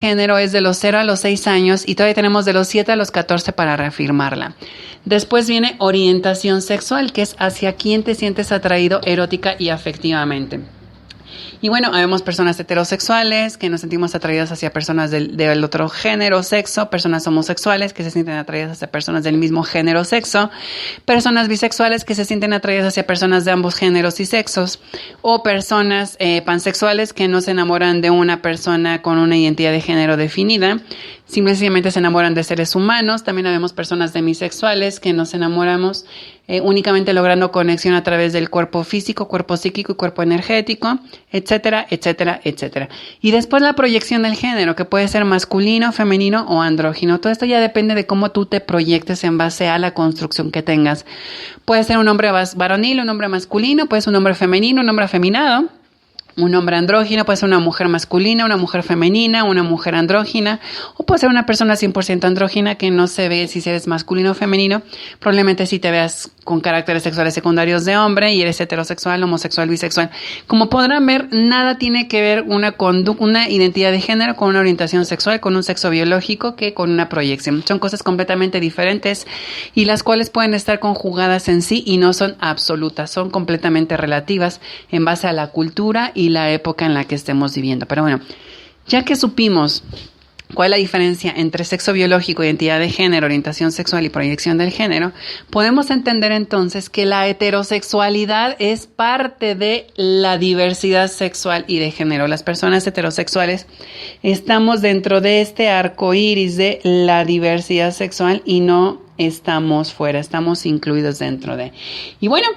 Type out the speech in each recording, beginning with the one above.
género es de los 0 a los 6 años y todavía tenemos de los 7 a los 14 para reafirmarla. Después viene orientación sexual, que es hacia quién te sientes atraído erótica y afectivamente. Y bueno, habemos personas heterosexuales que nos sentimos atraídas hacia personas del otro género, sexo, personas homosexuales que se sienten atraídas hacia personas del mismo género, sexo, personas bisexuales que se sienten atraídas hacia personas de ambos géneros y sexos, o personas pansexuales que no se enamoran de una persona con una identidad de género definida, simplemente se enamoran de seres humanos. También habemos personas demisexuales que nos enamoramos únicamente logrando conexión a través del cuerpo físico, cuerpo psíquico y cuerpo energético, etcétera, etcétera, etcétera. Y después la proyección del género, que puede ser masculino, femenino o andrógino. Todo esto ya depende de cómo tú te proyectes en base a la construcción que tengas. Puede ser un hombre varonil, un hombre masculino, puede ser un hombre femenino, un hombre afeminado. Un hombre andrógino, puede ser una mujer masculina, una mujer femenina, una mujer andrógina, o puede ser una persona 100% andrógina que no se ve si eres masculino o femenino. Probablemente sí te veas con caracteres sexuales secundarios de hombre y eres heterosexual, homosexual, bisexual. Como podrán ver, nada tiene que ver una identidad de género con una orientación sexual, con un sexo biológico, que con una proyección. Son cosas completamente diferentes y las cuales pueden estar conjugadas en sí y no son absolutas, son completamente relativas en base a la cultura y la época en la que estemos viviendo. Pero bueno, ya que supimos cuál es la diferencia entre sexo biológico, identidad de género, orientación sexual y proyección del género, podemos entender entonces que la heterosexualidad es parte de la diversidad sexual y de género. Las personas heterosexuales estamos dentro de este arco iris de la diversidad sexual y no estamos fuera, estamos incluidos dentro de. Y bueno,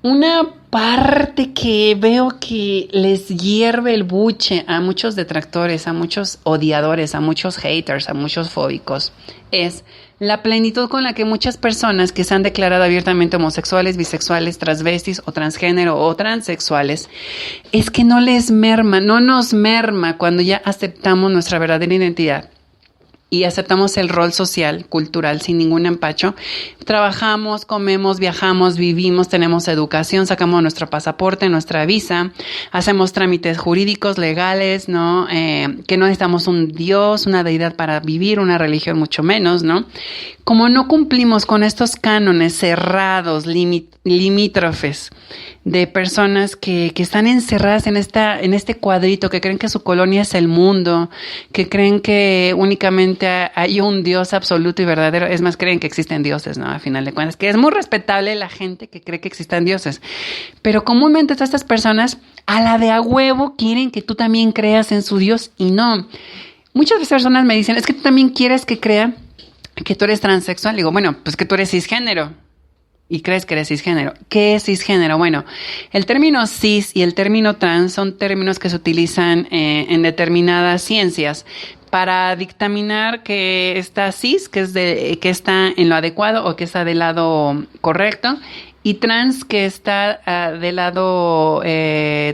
una parte que veo que les hierve el buche a muchos detractores, a muchos odiadores, a muchos haters, a muchos fóbicos, es la plenitud con la que muchas personas que se han declarado abiertamente homosexuales, bisexuales, transvestis o transgénero o transexuales, es que no les merma, no nos merma cuando ya aceptamos nuestra verdadera identidad y aceptamos el rol social, cultural, sin ningún empacho. Trabajamos, comemos, viajamos, vivimos, tenemos educación, sacamos nuestro pasaporte, nuestra visa, hacemos trámites jurídicos, legales, ¿no? Que no necesitamos un Dios, una deidad para vivir, una religión mucho menos, ¿no? Como no cumplimos con estos cánones cerrados, limítrofes, de personas que están encerradas en este cuadrito, que creen que su colonia es el mundo, que creen que únicamente hay un Dios absoluto y verdadero. Es más, creen que existen dioses, ¿no? A final de cuentas, que es muy respetable la gente que cree que existen dioses. Pero comúnmente todas estas personas, a la de a huevo, quieren que tú también creas en su Dios y no. Muchas personas me dicen, es que tú también quieres que crea que tú eres transexual. Digo, bueno, pues que tú eres cisgénero. Y crees que eres cisgénero. ¿Qué es cisgénero? Bueno, el término cis y el término trans son términos que se utilizan en determinadas ciencias para dictaminar que está cis, que está en lo adecuado o que está del lado correcto, y trans, que está del lado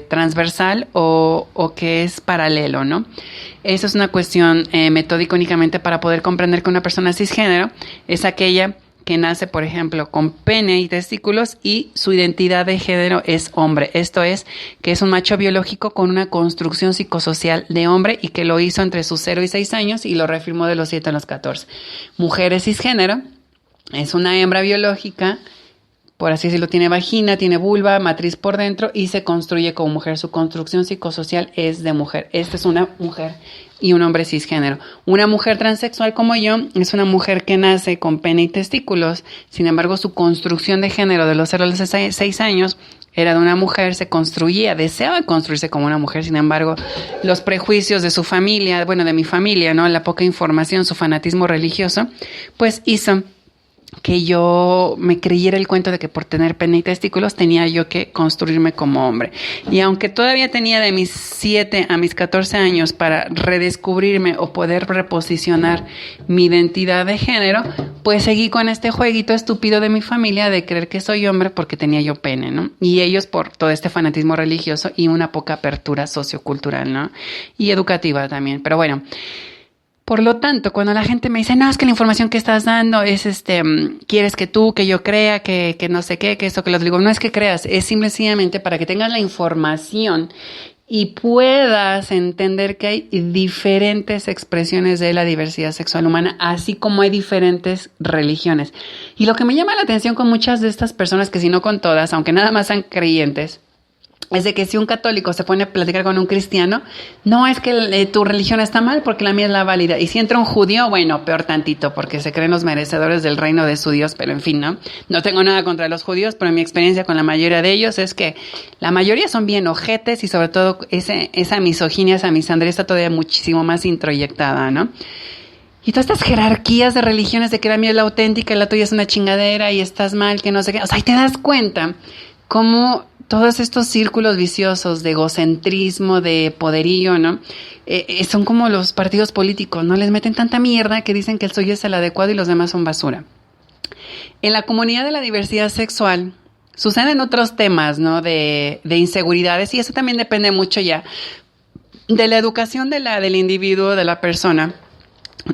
transversal o que es paralelo, ¿no? Eso es una cuestión metódica únicamente para poder comprender que una persona cisgénero es aquella que nace, por ejemplo, con pene y testículos y su identidad de género es hombre. Esto es, que es un macho biológico con una construcción psicosocial de hombre y que lo hizo entre sus 0 y 6 años y lo reafirmó de los 7 a los 14. Mujeres cisgénero es una hembra biológica, por así decirlo, tiene vagina, tiene vulva, matriz por dentro y se construye como mujer. Su construcción psicosocial es de mujer. Esta es una mujer y un hombre cisgénero. Una mujer transexual como yo es una mujer que nace con pene y testículos. Sin embargo, su construcción de género de los 0 a los 6 años era de una mujer, se construía, deseaba construirse como una mujer. Sin embargo, los prejuicios de su familia, bueno, de mi familia, ¿no? La poca información, su fanatismo religioso, pues hizo que yo me creyera el cuento de que por tener pene y testículos tenía yo que construirme como hombre. Y aunque todavía tenía de mis 7 a mis 14 años para redescubrirme o poder reposicionar mi identidad de género, pues seguí con este jueguito estúpido de mi familia de creer que soy hombre porque tenía yo pene, ¿no? Y ellos por todo este fanatismo religioso y una poca apertura sociocultural, ¿no? Y educativa también. Pero bueno, por lo tanto, cuando la gente me dice, no, es que la información que estás dando es, quieres que yo crea, que no sé qué, que esto, que lo digo, no es que creas, es simplemente para que tengas la información y puedas entender que hay diferentes expresiones de la diversidad sexual humana, así como hay diferentes religiones. Y lo que me llama la atención con muchas de estas personas, que si no con todas, aunque nada más sean creyentes, es de que si un católico se pone a platicar con un cristiano, no es que tu religión está mal porque la mía es la válida. Y si entra un judío, bueno, peor tantito, porque se creen los merecedores del reino de su Dios, pero en fin, ¿no? No tengo nada contra los judíos, pero mi experiencia con la mayoría de ellos es que la mayoría son bien ojetes y sobre todo esa misoginia, esa misandría está todavía muchísimo más introyectada, ¿no? Y todas estas jerarquías de religiones de que la mía es la auténtica y la tuya es una chingadera y estás mal, que no sé qué. O sea, ahí te das cuenta cómo todos estos círculos viciosos de egocentrismo, de poderío, ¿no? Son como los partidos políticos, ¿no? Les meten tanta mierda que dicen que el suyo es el adecuado y los demás son basura. En la comunidad de la diversidad sexual suceden otros temas, ¿no? De inseguridades, y eso también depende mucho ya de la educación del individuo, de la persona,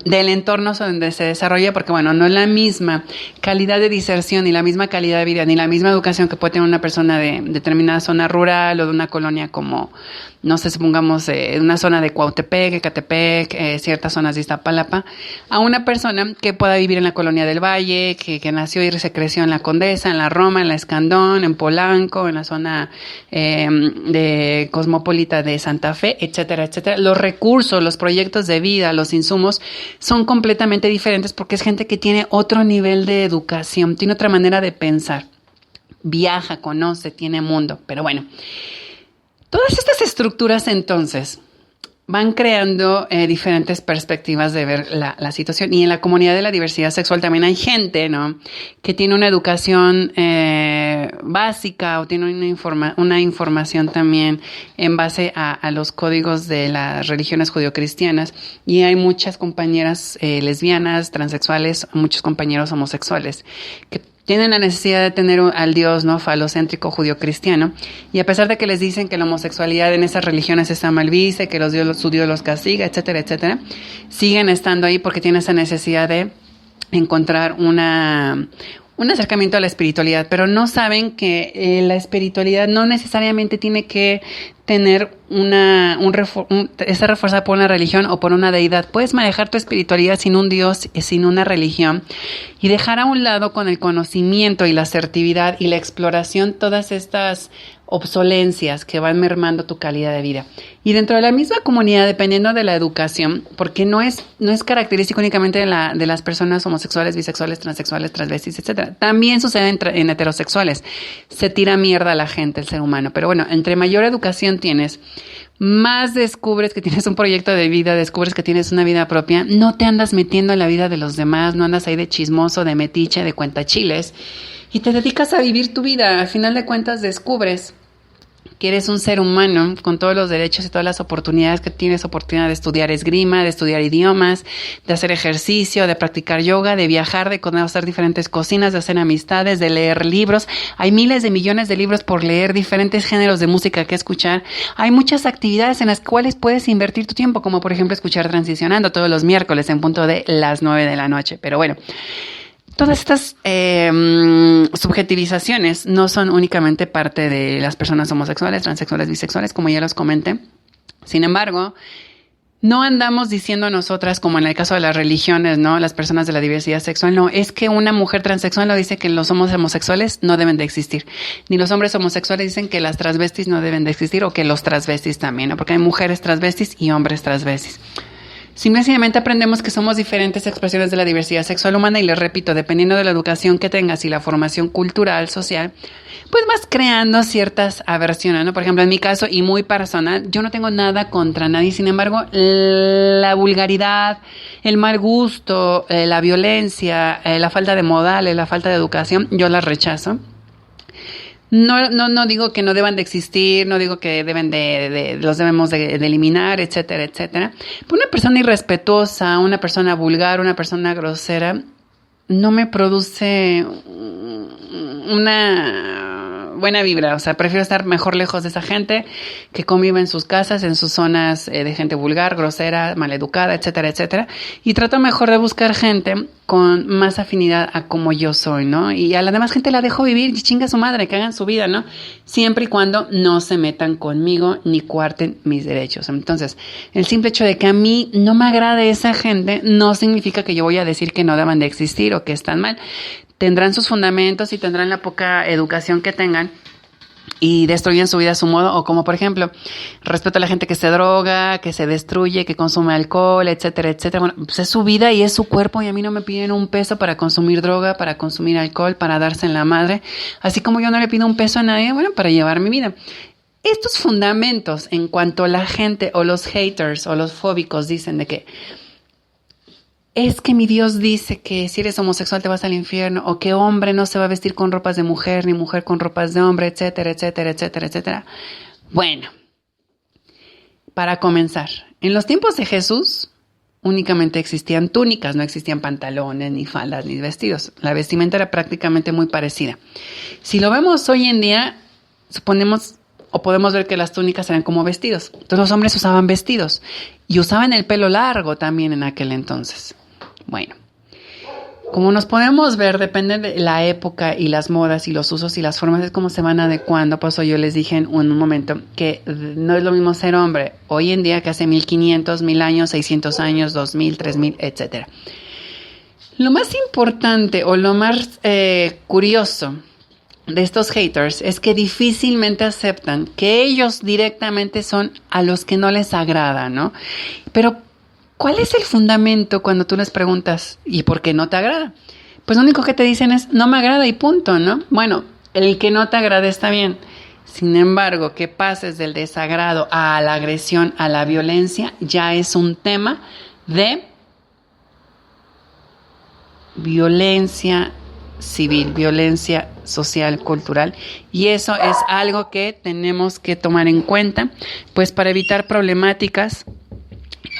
del entorno donde se desarrolla, porque bueno, no es la misma calidad de diserción, ni la misma calidad de vida, ni la misma educación que puede tener una persona de determinada zona rural o de una colonia como, no sé, supongamos una zona de Cuautepec, Ecatepec, ciertas zonas de Iztapalapa, a una persona que pueda vivir en la colonia del Valle, que nació y se creció en la Condesa, en la Roma, en la Escandón, en Polanco, en la zona de cosmopolita de Santa Fe, etcétera, etcétera. Los recursos, los proyectos de vida, los insumos son completamente diferentes porque es gente que tiene otro nivel de educación, tiene otra manera de pensar, viaja, conoce, tiene mundo. Pero bueno, todas estas estructuras entonces van creando diferentes perspectivas de ver la situación. Y en la comunidad de la diversidad sexual también hay gente, ¿no?, que tiene una educación básica o tiene una información también en base a los códigos de las religiones judio-cristianas. Y hay muchas compañeras lesbianas, transexuales, muchos compañeros homosexuales que tienen la necesidad de tener al Dios, ¿no?, falocéntrico judio-cristiano, y a pesar de que les dicen que la homosexualidad en esas religiones está mal vista, que su Dios los castiga, etcétera, etcétera, siguen estando ahí porque tienen esa necesidad de encontrar un acercamiento a la espiritualidad, pero no saben que la espiritualidad no necesariamente tiene que tener estar reforzada por una religión o por una deidad. Puedes manejar tu espiritualidad sin un Dios, sin una religión, y dejar a un lado con el conocimiento y la asertividad y la exploración todas estas obsolencias que van mermando tu calidad de vida. Y dentro de la misma comunidad, dependiendo de la educación, porque no es característico únicamente de las personas homosexuales, bisexuales, transexuales, transvestis, etcétera. También sucede en heterosexuales. Se tira mierda a la gente, el ser humano. Pero bueno, entre mayor educación tienes, más descubres que tienes un proyecto de vida, descubres que tienes una vida propia, no te andas metiendo en la vida de los demás, no andas ahí de chismoso, de metiche, de cuentachiles, y te dedicas a vivir tu vida. Al final de cuentas descubres que eres un ser humano con todos los derechos y todas las oportunidades, que tienes oportunidad de estudiar esgrima, de estudiar idiomas, de hacer ejercicio, de practicar yoga, de viajar, de conocer diferentes cocinas, de hacer amistades, de leer libros. Hay miles de millones de libros por leer, diferentes géneros de música que escuchar. Hay muchas actividades en las cuales puedes invertir tu tiempo, como por ejemplo escuchar Transicionando todos los miércoles en punto de las 9 de la noche. Pero bueno, todas estas subjetivizaciones no son únicamente parte de las personas homosexuales, transexuales, bisexuales, como ya los comenté. Sin embargo, no andamos diciendo nosotras, como en el caso de las religiones, ¿no?, las personas de la diversidad sexual, no, es que una mujer transexual no dice que los homosexuales no deben de existir, ni los hombres homosexuales dicen que las transvestis no deben de existir, o que los transvestis también, ¿no?, porque hay mujeres transvestis y hombres transvestis. Simplemente aprendemos que somos diferentes expresiones de la diversidad sexual humana, y les repito, dependiendo de la educación que tengas y la formación cultural, social, pues vas creando ciertas aversiones, ¿no? Por ejemplo, en mi caso, y muy personal, yo no tengo nada contra nadie, sin embargo, la vulgaridad, el mal gusto, la violencia, la falta de modales, la falta de educación, yo las rechazo. No digo que no deban de existir, no digo que los debemos de eliminar, etcétera, etcétera. Pero una persona irrespetuosa, una persona vulgar, una persona grosera, no me produce una buena vibra, o sea, prefiero estar mejor lejos de esa gente que convive en sus casas, en sus zonas de gente vulgar, grosera, maleducada, etcétera, etcétera. Y trato mejor de buscar gente con más afinidad a como yo soy, ¿no? Y a la demás gente la dejo vivir y chinga su madre, que hagan su vida, ¿no? Siempre y cuando no se metan conmigo ni cuarten mis derechos. Entonces, el simple hecho de que a mí no me agrade esa gente no significa que yo voy a decir que no deban de existir o que están mal. Tendrán sus fundamentos y tendrán la poca educación que tengan y destruyen su vida a su modo, o como por ejemplo, respeto a la gente que se droga, que se destruye, que consume alcohol, etcétera, etcétera. Bueno, pues es su vida y es su cuerpo y a mí no me piden un peso para consumir droga, para consumir alcohol, para darse en la madre, así como yo no le pido un peso a nadie, bueno, para llevar mi vida. Estos fundamentos en cuanto a la gente o los haters o los fóbicos dicen de que es que mi Dios dice que si eres homosexual te vas al infierno, o que hombre no se va a vestir con ropas de mujer, ni mujer con ropas de hombre, etcétera, etcétera, etcétera, etcétera. Bueno, para comenzar, en los tiempos de Jesús únicamente existían túnicas, no existían pantalones, ni faldas, ni vestidos. La vestimenta era prácticamente muy parecida. Si lo vemos hoy en día, suponemos o podemos ver que las túnicas eran como vestidos. Entonces los hombres usaban vestidos y usaban el pelo largo también en aquel entonces. Bueno, como nos podemos ver, depende de la época y las modas y los usos y las formas de cómo se van adecuando. Por eso yo les dije en un momento que no es lo mismo ser hombre hoy en día que hace 1500, 1000 años, 600 años, 2000, 3000, etcétera. Lo más importante o lo más curioso de estos haters es que difícilmente aceptan que ellos directamente son a los que no les agrada, ¿no? Pero ¿cuál es el fundamento cuando tú les preguntas ¿y por qué no te agrada? Pues lo único que te dicen es no me agrada y punto, ¿no? Bueno, el que no te agrade está bien. Sin embargo, que pases del desagrado a la agresión, a la violencia, ya es un tema de violencia civil, violencia social, cultural, y eso es algo que tenemos que tomar en cuenta, pues para evitar problemáticas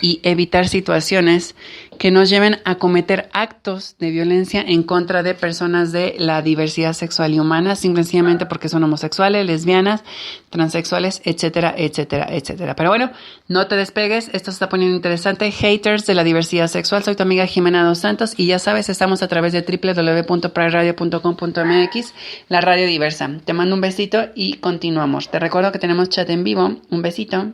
y evitar situaciones que nos lleven a cometer actos de violencia en contra de personas de la diversidad sexual y humana, simplemente porque son homosexuales, lesbianas, transexuales, etcétera, etcétera, etcétera. Pero bueno, no te despegues, esto se está poniendo interesante. Haters de la diversidad sexual, soy tu amiga Jimena Dos Santos y ya sabes, estamos a través de www.priradio.com.mx, la radio diversa. Te mando un besito y continuamos. Te recuerdo que tenemos chat en vivo. Un besito.